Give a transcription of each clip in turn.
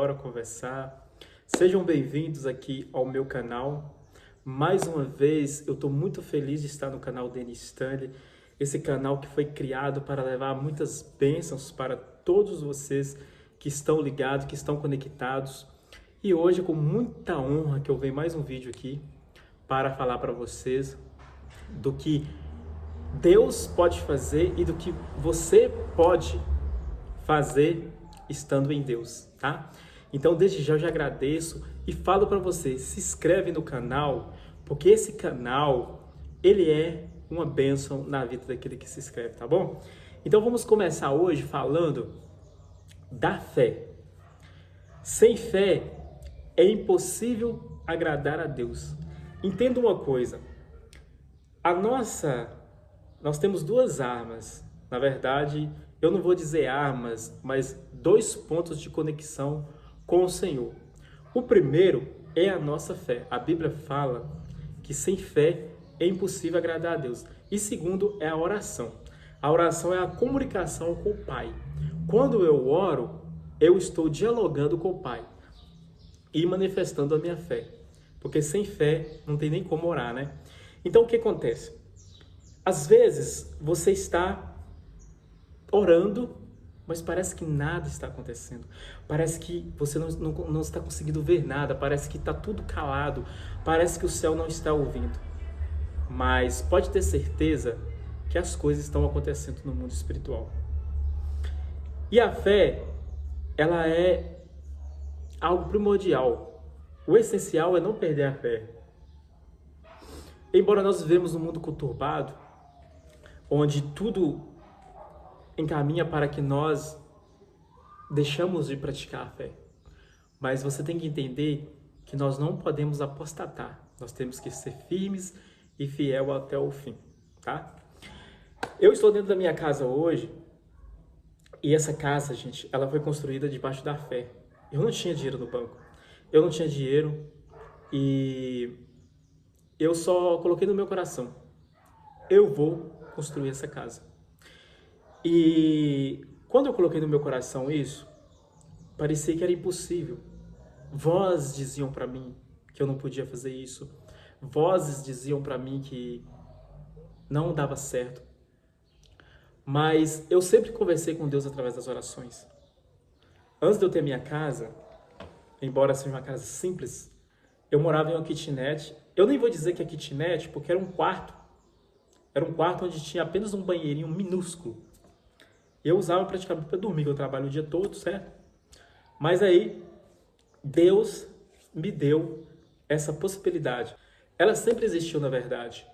bora conversar. Sejam bem-vindos aqui ao meu canal. Mais uma vez, eu estou muito feliz de estar no canal Denis Stanley, esse canal que foi criado para levar muitas bênçãos para todos vocês que estão ligados, que estão conectados. E hoje, com muita honra, que eu venho mais um vídeo aqui para falar para vocês do que Deus pode fazer e do que você pode fazer estando em Deus, tá? Então, desde já eu já agradeço e falo para você, se inscreve no canal, porque esse canal, ele é uma bênção na vida daquele que se inscreve, tá bom? Então, vamos começar hoje falando da fé. Sem fé, é impossível agradar a Deus. Entenda uma coisa, nós temos duas armas, na verdade, eu não vou dizer armas, mas dois pontos de conexão com o Senhor. O primeiro é a nossa fé. A Bíblia fala que sem fé é impossível agradar a Deus. E segundo é a oração. A oração é a comunicação com o Pai. Quando eu oro, eu estou dialogando com o Pai e manifestando a minha fé. Porque sem fé não tem nem como orar, né? Então o que acontece? Às vezes você está orando, mas parece que nada está acontecendo. Parece que você não está conseguindo ver nada. Parece que está tudo calado. Parece que o céu não está ouvindo. Mas pode ter certeza que as coisas estão acontecendo no mundo espiritual. E a fé, ela é algo primordial. O essencial é não perder a fé. Embora nós vivemos num mundo conturbado, onde tudo encaminha para que nós deixamos de praticar a fé. Mas você tem que entender que nós não podemos apostatar. Nós temos que ser firmes e fiel até o fim, tá? Eu estou dentro da minha casa hoje e essa casa, gente, ela foi construída debaixo da fé. Eu não tinha dinheiro no banco. Eu não tinha dinheiro e eu só coloquei no meu coração. Eu vou construir essa casa. E quando eu coloquei no meu coração isso, parecia que era impossível. Vozes diziam para mim que eu não podia fazer isso. Vozes diziam para mim que não dava certo. Mas eu sempre conversei com Deus através das orações. Antes de eu ter minha casa, embora seja uma casa simples, eu morava em uma kitnet. Eu nem vou dizer que é kitnet, porque era um quarto. Era um quarto onde tinha apenas um banheirinho minúsculo. Eu usava praticamente para dormir, que eu trabalho o dia todo, certo? Mas aí, Deus me deu essa possibilidade. Ela sempre existiu, na verdade.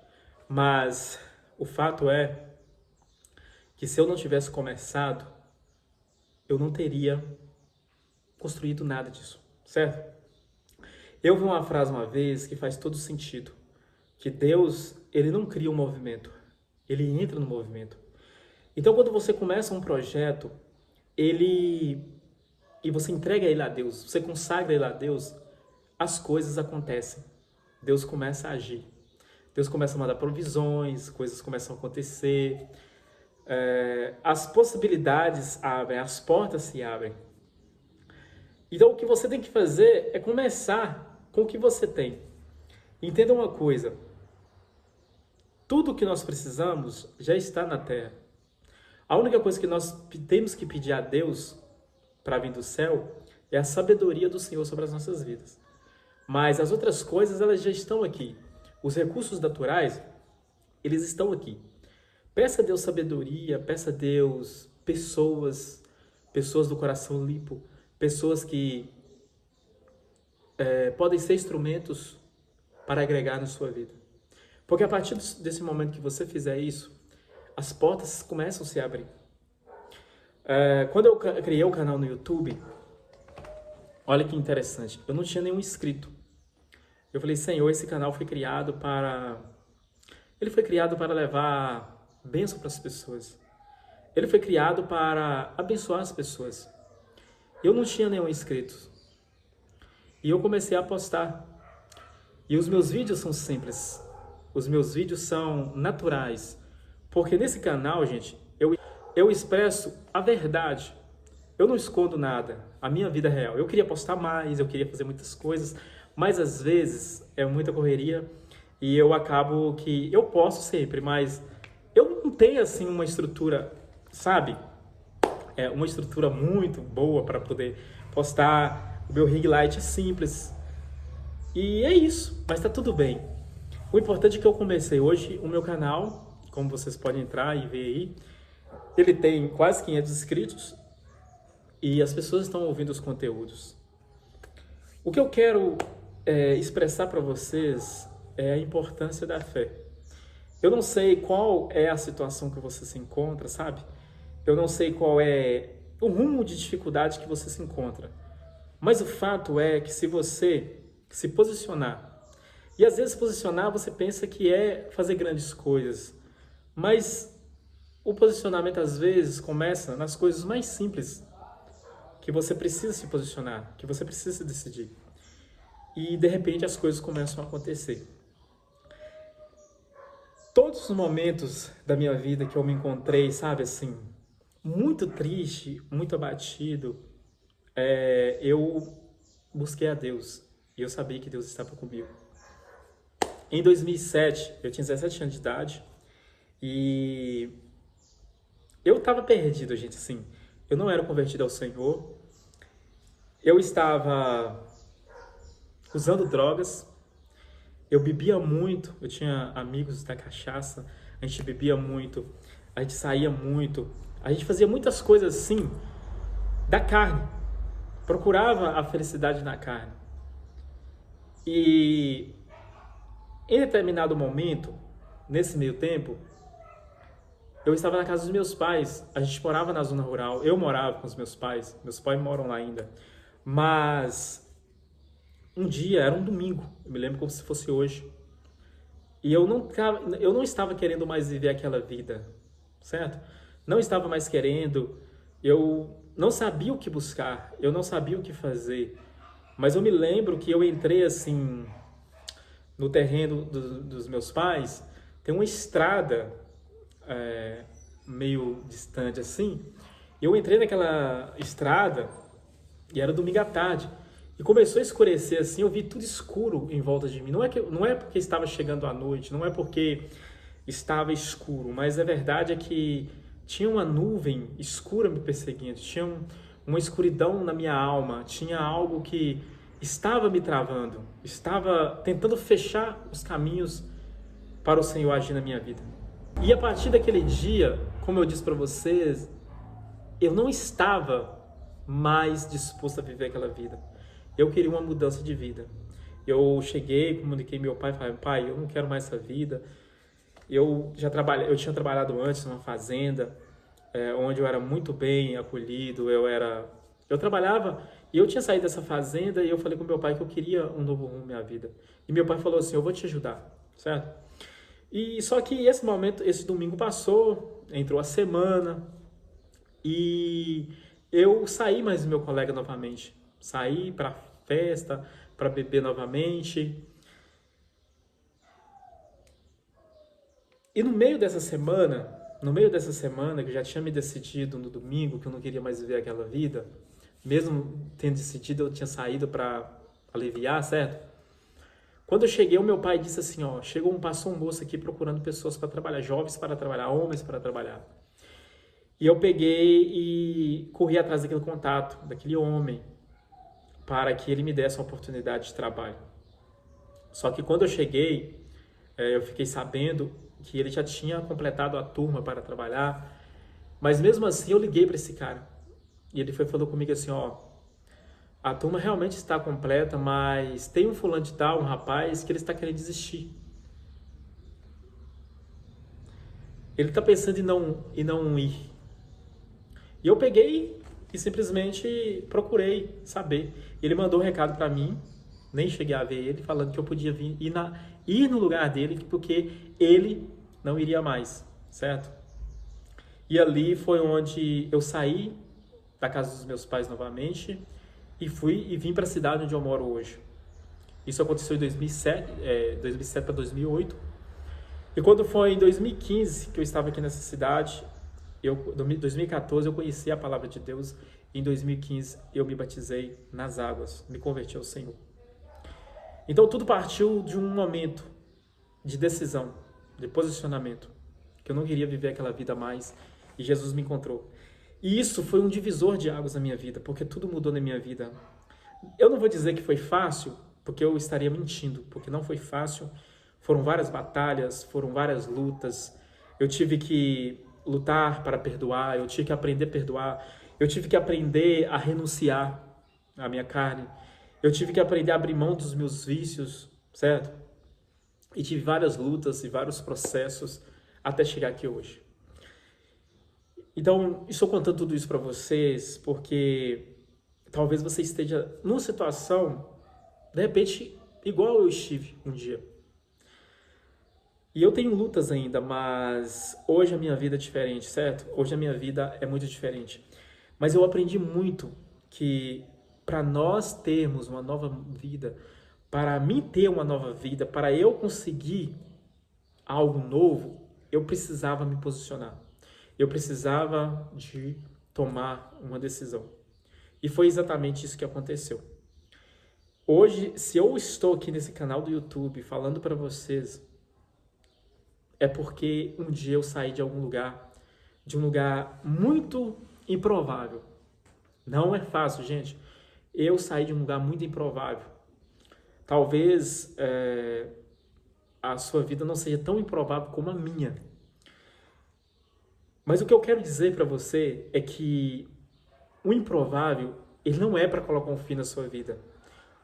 Mas o fato é que se eu não tivesse começado, eu não teria construído nada disso, certo? Eu vi uma frase uma vez que faz todo sentido. Que Deus, ele não cria um movimento. Ele entra no movimento. Então, quando você começa um projeto, e você entrega ele a Deus, você consagra ele a Deus, as coisas acontecem. Deus começa a agir. Deus começa a mandar provisões, coisas começam a acontecer, as possibilidades abrem, as portas se abrem. Então, o que você tem que fazer é começar com o que você tem. Entenda uma coisa, tudo o que nós precisamos já está na terra. A única coisa que nós temos que pedir a Deus para vir do céu é a sabedoria do Senhor sobre as nossas vidas. Mas as outras coisas, elas já estão aqui. Os recursos naturais, eles estão aqui. Peça a Deus sabedoria, peça a Deus pessoas do coração limpo, pessoas que podem ser instrumentos para agregar na sua vida. Porque a partir desse momento que você fizer isso, as portas começam a se abrir. Quando eu criei o canal no YouTube, olha que interessante, eu não tinha nenhum inscrito. Eu falei, Senhor, esse canal foi criado para... Ele foi criado para levar bênção para as pessoas. Ele foi criado para abençoar as pessoas. Eu não tinha nenhum inscrito. E eu comecei a postar. E os meus vídeos são simples. Os meus vídeos são naturais. Porque nesse canal, gente, eu expresso a verdade. eu não escondo nada, a minha vida é real. Eu queria postar mais, eu queria fazer muitas coisas, mas às vezes é muita correria e eu acabo que eu posto sempre, mas eu não tenho assim uma estrutura, sabe? Uma estrutura muito boa para poder postar. O meu ring light é simples. E é isso, mas tá tudo bem. O importante é que eu comecei hoje o meu canal, como vocês podem entrar e ver aí. Ele tem quase 500 inscritos e as pessoas estão ouvindo os conteúdos. O que eu quero expressar para vocês é a importância da fé. Eu não sei qual é a situação que você se encontra, sabe? Eu não sei qual é o rumo de dificuldade que você se encontra. Mas o fato é que se você se posicionar, e às vezes posicionar você pensa que é fazer grandes coisas, mas o posicionamento às vezes começa nas coisas mais simples, que você precisa se posicionar, que você precisa se decidir. E de repente as coisas começam a acontecer. Todos os momentos da minha vida que eu me encontrei, sabe, assim, muito triste, muito abatido, eu busquei a Deus e eu sabia que Deus estava comigo. Em 2007, eu tinha 17 anos de idade e eu estava perdido, gente, assim. Eu não era convertido ao Senhor, eu estava usando drogas, eu bebia muito, eu tinha amigos da cachaça, a gente bebia muito, a gente saía muito, a gente fazia muitas coisas assim, da carne, procurava a felicidade na carne. E em determinado momento, nesse meio tempo, eu estava na casa dos meus pais, a gente morava na zona rural, eu morava com os meus pais moram lá ainda, mas um dia, era um domingo, eu me lembro como se fosse hoje, e eu não estava querendo mais viver aquela vida, certo? Não estava mais querendo, eu não sabia o que buscar, eu não sabia o que fazer, mas eu me lembro que eu entrei assim, no terreno dos meus pais, tem uma estrada meio distante assim, eu entrei naquela estrada e era domingo à tarde, e começou a escurecer assim, eu vi tudo escuro em volta de mim. Não é porque estava chegando a noite, não é porque estava escuro, mas a verdade é que tinha uma nuvem escura me perseguindo, tinha uma escuridão na minha alma, tinha algo que estava me travando, estava tentando fechar os caminhos para o Senhor agir na minha vida. E a partir daquele dia, como eu disse para vocês, eu não estava mais disposto a viver aquela vida. Eu queria uma mudança de vida. Eu cheguei, comuniquei meu pai, falei, pai, eu não quero mais essa vida. Eu tinha trabalhado antes numa fazenda, onde eu era muito bem acolhido, eu trabalhava e eu tinha saído dessa fazenda e eu falei com meu pai que eu queria um novo rumo na minha vida. E meu pai falou assim, eu vou te ajudar, certo? E só que esse domingo passou, entrou a semana e eu saí mais do meu colega novamente. Saí para festa, para beber novamente. E no meio dessa semana que eu já tinha me decidido no domingo que eu não queria mais viver aquela vida, mesmo tendo decidido, eu tinha saído para aliviar, certo? Quando eu cheguei, o meu pai disse assim, ó, passou um moço aqui procurando pessoas para trabalhar, jovens para trabalhar, homens para trabalhar. E eu peguei e corri atrás daquele contato, daquele homem, para que ele me desse uma oportunidade de trabalho. Só que quando eu cheguei, eu fiquei sabendo que ele já tinha completado a turma para trabalhar, mas mesmo assim eu liguei para esse cara. E ele falou comigo assim, ó, a turma realmente está completa, mas tem um fulano de tal, um rapaz, que ele está querendo desistir. Ele está pensando em não ir. E eu peguei e simplesmente procurei saber. Ele mandou um recado para mim, nem cheguei a ver ele, falando que eu podia ir no lugar dele, porque ele não iria mais, certo? E ali foi onde eu saí da casa dos meus pais novamente e vim para a cidade onde eu moro hoje. Isso aconteceu em 2007 para 2008. E quando foi em 2015 que eu estava aqui nessa cidade, em 2014 eu conheci a palavra de Deus, Em 2015, eu me batizei nas águas, me converti ao Senhor. Então, tudo partiu de um momento de decisão, de posicionamento, que eu não queria viver aquela vida mais, e Jesus me encontrou. E isso foi um divisor de águas na minha vida, porque tudo mudou na minha vida. Eu não vou dizer que foi fácil, porque eu estaria mentindo, porque não foi fácil. Foram várias batalhas, foram várias lutas. Eu tive que lutar para perdoar, eu tive que aprender a perdoar, eu tive que aprender a renunciar à minha carne, eu tive que aprender a abrir mão dos meus vícios, certo? E tive várias lutas e vários processos até chegar aqui hoje. Então, estou contando tudo isso para vocês porque talvez você esteja numa situação, de repente, igual eu estive um dia. E eu tenho lutas ainda, mas hoje a minha vida é diferente, certo? Hoje a minha vida é muito diferente. Mas eu aprendi muito que para nós termos uma nova vida, para mim ter uma nova vida, para eu conseguir algo novo, eu precisava me posicionar. Eu precisava de tomar uma decisão. E foi exatamente isso que aconteceu. Hoje, se eu estou aqui nesse canal do YouTube falando para vocês, é porque um dia eu saí de algum lugar, de um lugar muito improvável. Não é fácil, gente. Eu saí de um lugar muito improvável. Talvez a sua vida não seja tão improvável como a minha. Mas o que eu quero dizer para você é que o improvável, ele não é para colocar um fim na sua vida.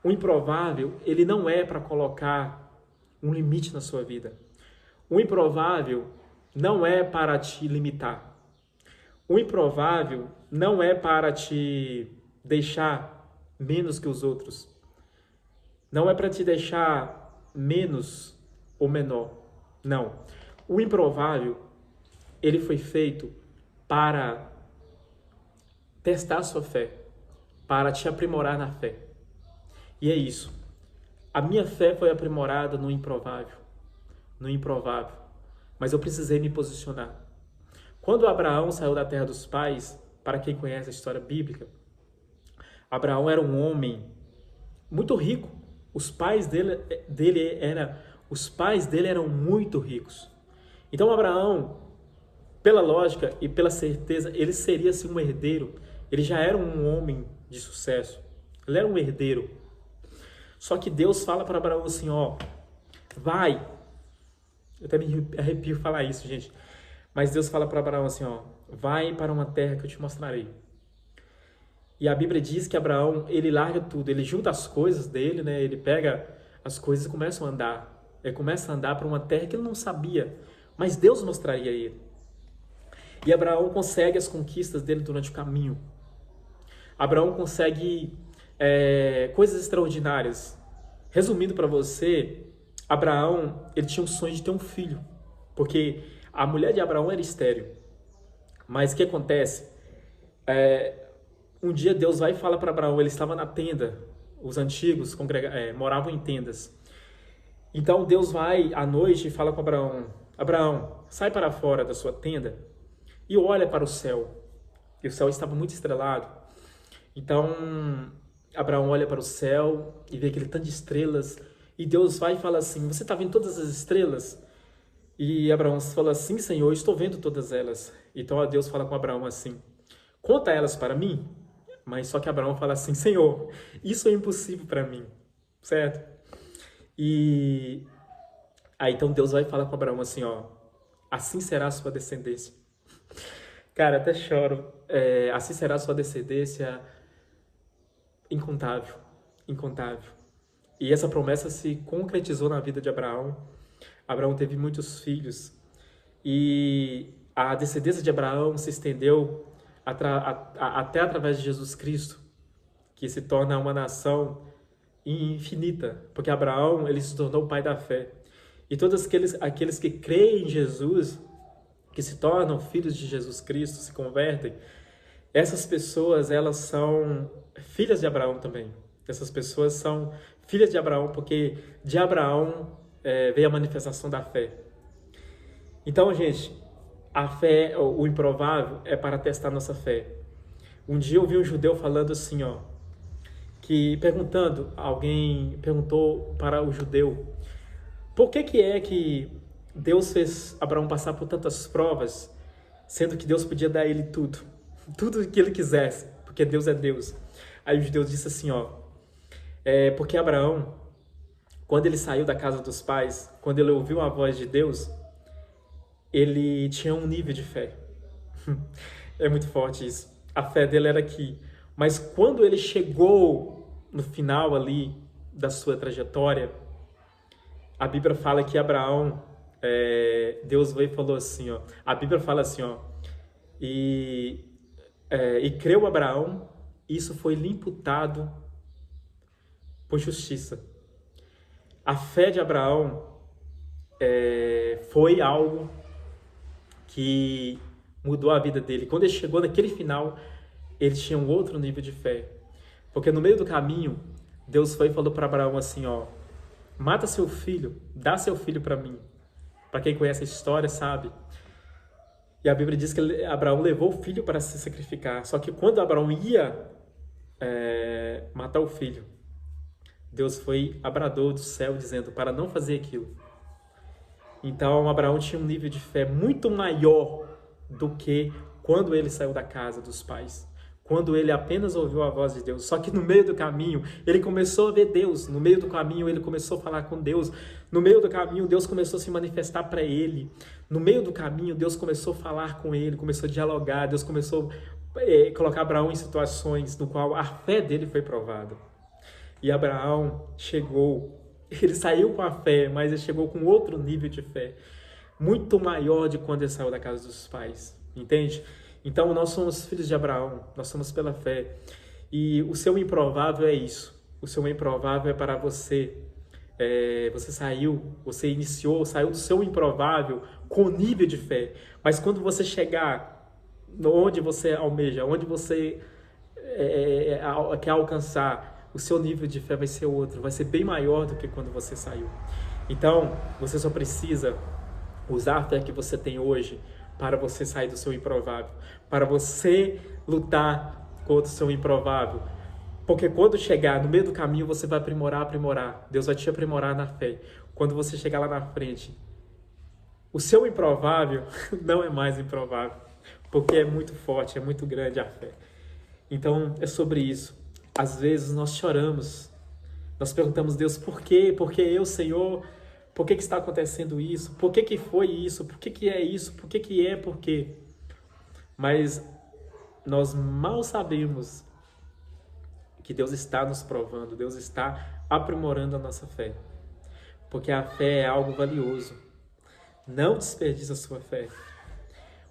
O improvável, ele não é para colocar um limite na sua vida. O improvável não é para te limitar. O improvável não é para te deixar menos que os outros. Não é para te deixar menos ou menor. Não. O improvável, ele foi feito para testar a sua fé, para te aprimorar na fé. E é isso. A minha fé foi aprimorada no improvável. No improvável. Mas eu precisei me posicionar. Quando Abraão saiu da terra dos pais, para quem conhece a história bíblica, Abraão era um homem muito rico. Os pais dele eram muito ricos. Então Abraão, pela lógica e pela certeza, ele seria assim, um herdeiro. Ele já era um homem de sucesso. Ele era um herdeiro. Só que Deus fala para Abraão assim, ó, vai. Eu até me arrepio falar isso, gente. Mas Deus fala para Abraão assim, ó, vai para uma terra que eu te mostrarei. E a Bíblia diz que Abraão, ele larga tudo, ele junta as coisas dele, né? Ele pega as coisas e começa a andar. Ele começa a andar para uma terra que ele não sabia, mas Deus mostraria a ele. E Abraão consegue as conquistas dele durante o caminho. Abraão consegue coisas extraordinárias. Resumindo para você, Abraão, ele tinha um sonho de ter um filho, porque a mulher de Abraão era estéril. Mas o que acontece? Um dia Deus vai e fala para Abraão, ele estava na tenda, os antigos moravam em tendas. Então Deus vai à noite e fala com Abraão, Abraão, sai para fora da sua tenda e olha para o céu. E o céu estava muito estrelado. Então Abraão olha para o céu e vê aquele tanto de estrelas. E Deus vai e fala assim, você está vendo todas as estrelas? E Abraão fala assim, Senhor, eu estou vendo todas elas. Então Deus fala com Abraão assim, conta elas para mim. Mas só que Abraão fala assim, Senhor, isso é impossível para mim, certo? E aí então Deus vai falar com Abraão assim, ó, assim será a sua descendência. Cara, até choro. Assim será a sua descendência incontável, incontável. E essa promessa se concretizou na vida de Abraão. Abraão teve muitos filhos e a descendência de Abraão se estendeu até através de Jesus Cristo, que se torna uma nação infinita, porque Abraão ele se tornou o pai da fé. E todos aqueles que creem em Jesus, que se tornam filhos de Jesus Cristo, se convertem, essas pessoas elas são filhas de Abraão também. Essas pessoas são filhas de Abraão, porque de Abraão veio a manifestação da fé. Então, gente, a fé, o improvável, é para testar nossa fé. Um dia eu vi um judeu falando assim, ó, que alguém perguntou para o judeu, por que é que Deus fez Abraão passar por tantas provas, sendo que Deus podia dar a ele tudo, tudo que ele quisesse, porque Deus é Deus. Aí o judeu disse assim, ó, porque Abraão, quando ele saiu da casa dos pais, quando ele ouviu a voz de Deus, ele tinha um nível de fé. É muito forte isso. A fé dele era aqui. Mas quando ele chegou no final ali da sua trajetória, a Bíblia fala que Abraão, Deus veio e falou assim, ó. A Bíblia fala assim, ó. E creu Abraão, isso foi lhe imputado por justiça. A fé de Abraão foi algo que mudou a vida dele. Quando ele chegou naquele final, ele tinha um outro nível de fé. Porque no meio do caminho, Deus foi e falou para Abraão assim, ó, mata seu filho, dá seu filho para mim. Para quem conhece a história, sabe? E a Bíblia diz que Abraão levou o filho para se sacrificar. Só que quando Abraão ia matar o filho, Deus bradou do céu dizendo para não fazer aquilo. Então Abraão tinha um nível de fé muito maior do que quando ele saiu da casa dos pais, quando ele apenas ouviu a voz de Deus. Só que no meio do caminho, ele começou a ver Deus. No meio do caminho, ele começou a falar com Deus. No meio do caminho, Deus começou a se manifestar para ele. No meio do caminho, Deus começou a falar com ele, começou a dialogar. Deus começou a colocar Abraão em situações no qual a fé dele foi provada. E Abraão chegou, ele saiu com a fé, mas ele chegou com outro nível de fé, muito maior de quando ele saiu da casa dos pais, entende? Então nós somos filhos de Abraão, nós somos pela fé. E o seu improvável é isso, o seu improvável é para você. Você saiu do seu improvável com nível de fé, mas quando você chegar onde você almeja, onde você quer alcançar, o seu nível de fé vai ser outro, vai ser bem maior do que quando você saiu. Então, você só precisa usar a fé que você tem hoje para você sair do seu improvável, para você lutar contra o seu improvável. Porque quando chegar no meio do caminho, você vai aprimorar. Deus vai te aprimorar na fé. Quando você chegar lá na frente, o seu improvável não é mais improvável, porque é muito forte, é muito grande a fé. Então, é sobre isso. Às vezes nós choramos, nós perguntamos a Deus, por quê? Por que eu, Senhor? Por que está acontecendo isso? Por que foi isso? Por que é isso? Por que é? Por quê? Mas nós mal sabemos que Deus está nos provando, Deus está aprimorando a nossa fé. Porque a fé é algo valioso. Não desperdice a sua fé.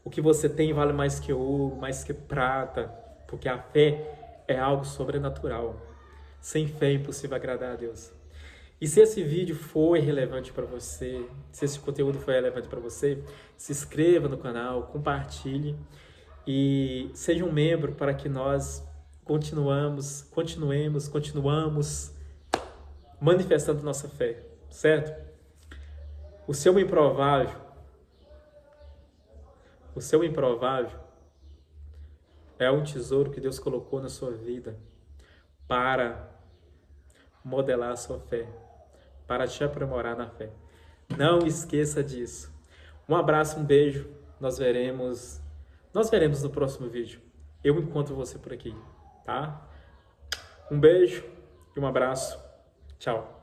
O que você tem vale mais que ouro, mais que prata, porque a fé é algo sobrenatural. Sem fé é impossível agradar a Deus. E se esse vídeo foi relevante para você, se esse conteúdo foi relevante para você, se inscreva no canal, compartilhe e seja um membro para que nós continuemos manifestando nossa fé, certo? O seu improvável é um tesouro que Deus colocou na sua vida para modelar a sua fé, para te aprimorar na fé. Não esqueça disso. Um abraço, um beijo. Nós veremos no próximo vídeo. Eu encontro você por aqui, tá? Um beijo e um abraço. Tchau.